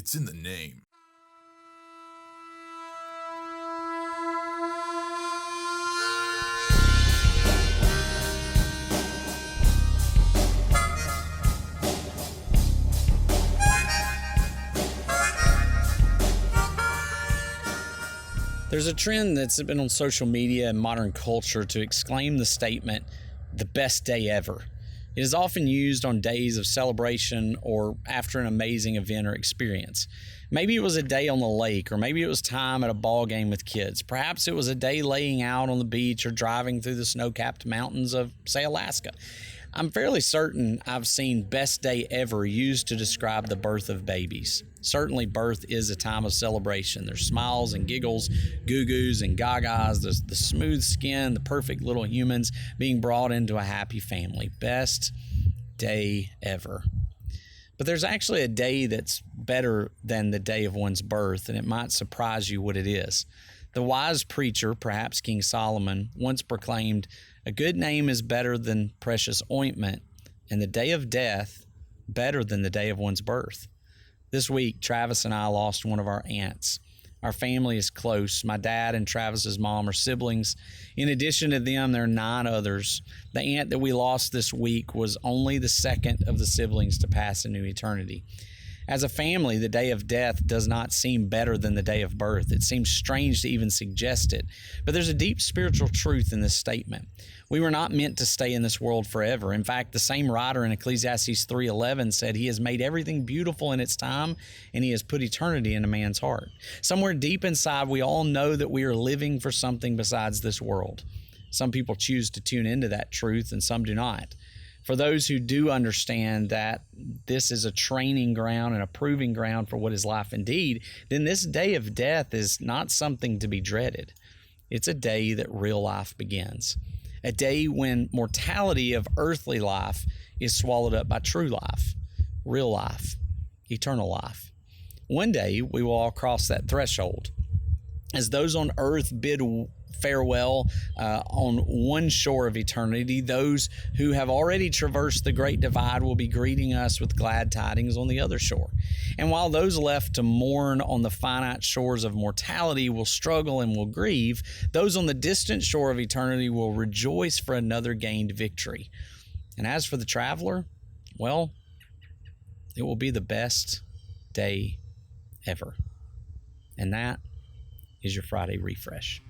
It's in the name. There's a trend that's been on social media and modern culture to exclaim the statement, "the best day ever." It is often used on days of celebration or after an amazing event or experience. Maybe it was a day on the lake, or maybe it was time at a ball game with kids. Perhaps it was a day laying out on the beach or driving through the snow-capped mountains of, say, Alaska. I'm fairly certain I've seen best day ever used to describe the birth of babies. Certainly birth is a time of celebration. There's smiles and giggles, goo-goos and gahs, there's the smooth skin, the perfect little humans being brought into a happy family. Best day ever. But there's actually a day that's better than the day of one's birth, and it might surprise you what it is. The wise preacher, perhaps King Solomon, once proclaimed, "A good name is better than precious ointment, and the day of death better than the day of one's birth." This week, Travis and I lost one of our aunts. Our family is close. My dad and Travis's mom are siblings. In addition to them, there are 9 others. The aunt that we lost this week was only the second of the siblings to pass into eternity. As a family, the day of death does not seem better than the day of birth. It seems strange to even suggest it. But there's a deep spiritual truth in this statement. We were not meant to stay in this world forever. In fact, the same writer in Ecclesiastes 3:11 said, "He has made everything beautiful in its time, and He has put eternity in a man's heart." Somewhere deep inside, we all know that we are living for something besides this world. Some people choose to tune into that truth, and some do not. For those who do understand that this is a training ground and a proving ground for what is life indeed, then this day of death is not something to be dreaded. It's a day that real life begins. A day when mortality of earthly life is swallowed up by true life, real life, eternal life. One day we will all cross that threshold. As those on earth bid farewell on one shore of eternity, those who have already traversed the great divide will be greeting us with glad tidings on the other shore. And while those left to mourn on the finite shores of mortality will struggle and will grieve, those on the distant shore of eternity will rejoice for another gained victory. And as for the traveler, well, it will be the best day ever. And that is your Friday refresh.